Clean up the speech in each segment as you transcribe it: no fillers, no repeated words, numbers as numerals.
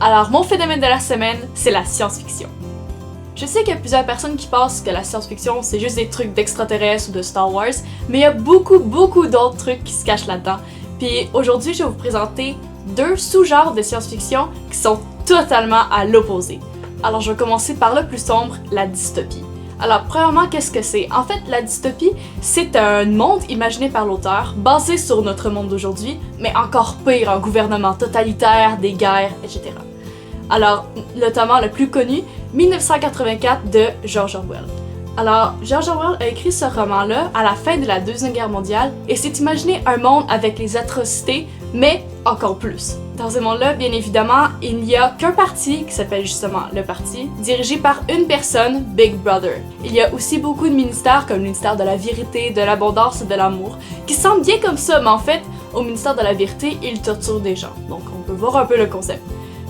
Alors, mon phénomène de la semaine, c'est la science-fiction. Je sais qu'il y a plusieurs personnes qui pensent que la science-fiction, c'est juste des trucs d'extraterrestres ou de Star Wars, mais il y a beaucoup d'autres trucs qui se cachent là-dedans. Puis aujourd'hui, je vais vous présenter deux sous-genres de science-fiction qui sont totalement à l'opposé. Alors, je vais commencer par le plus sombre, la dystopie. Alors, premièrement, qu'est-ce que c'est? En fait, la dystopie, c'est un monde imaginé par l'auteur, basé sur notre monde d'aujourd'hui, mais encore pire, un gouvernement totalitaire, des guerres, etc. Alors, notamment le plus connu, 1984 de George Orwell. Alors, George Orwell a écrit ce roman-là à la fin de la Deuxième Guerre mondiale et s'est imaginé un monde avec les atrocités, mais encore plus. Dans ce monde-là, bien évidemment, il n'y a qu'un parti qui s'appelle justement le parti, dirigé par une personne, Big Brother. Il y a aussi beaucoup de ministères comme le ministère de la vérité, de l'abondance et de l'amour, qui semblent bien comme ça, mais en fait, au ministère de la vérité, ils torturent des gens. Donc, on peut voir un peu le concept.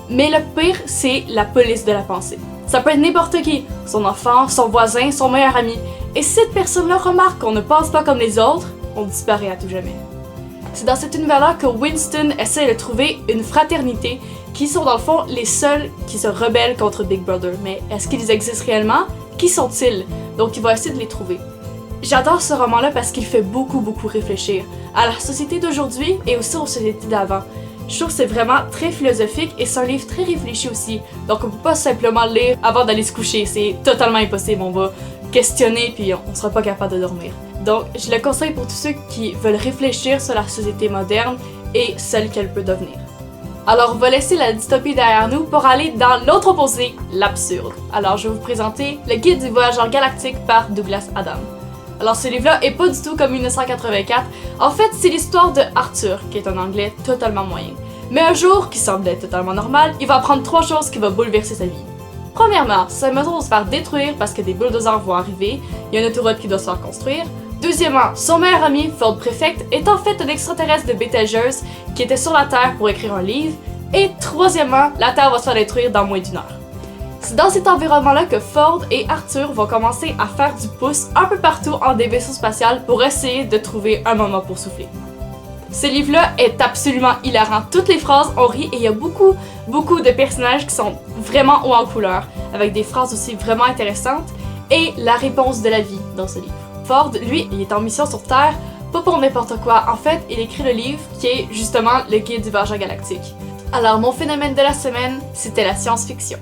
Mais le pire, c'est la police de la pensée. Ça peut être n'importe qui, son enfant, son voisin, son meilleur ami. Et si cette personne-là remarque qu'on ne pense pas comme les autres, on disparaît à tout jamais. C'est dans cet univers-là que Winston essaie de trouver une fraternité qui sont dans le fond les seuls qui se rebellent contre Big Brother. Mais est-ce qu'ils existent réellement? Qui sont-ils? Donc il va essayer de les trouver. J'adore ce roman-là parce qu'il fait beaucoup réfléchir à la société d'aujourd'hui et aussi aux sociétés d'avant. Je trouve que c'est vraiment très philosophique et c'est un livre très réfléchi aussi. Donc on peut pas simplement le lire avant d'aller se coucher, c'est totalement impossible. On va questionner puis on sera pas capable de dormir. Donc je le conseille pour tous ceux qui veulent réfléchir sur la société moderne et celle qu'elle peut devenir. Alors on va laisser la dystopie derrière nous pour aller dans l'autre opposé, l'absurde. Alors je vais vous présenter Le Guide du voyageur galactique par Douglas Adams. Alors ce livre-là est pas du tout comme 1984. En fait, c'est l'histoire de Arthur, qui est un anglais totalement moyen. Mais un jour, qui semble être totalement normal, il va apprendre 3 choses qui vont bouleverser sa vie. Premièrement, sa maison va se faire détruire parce que des bulldozers vont arriver, il y a une autoroute qui doit se faire construire. Deuxièmement, son meilleur ami, Ford Prefect, est en fait un extraterrestre de Betelgeuse qui était sur la Terre pour écrire un livre. Et troisièmement, la Terre va se faire détruire dans moins d'1 heure. C'est dans cet environnement-là que Ford et Arthur vont commencer à faire du pouce un peu partout en des vaisseaux spatiaux pour essayer de trouver un moment pour souffler. Ce livre-là est absolument hilarant. Toutes les phrases, on rit et il y a beaucoup de personnages qui sont vraiment hauts en couleur, avec des phrases aussi vraiment intéressantes, et la réponse de la vie dans ce livre. Ford, lui, il est en mission sur Terre, pas pour n'importe quoi. En fait, il écrit le livre qui est justement le Guide du voyageur galactique. Alors, mon phénomène de la semaine, c'était la science-fiction.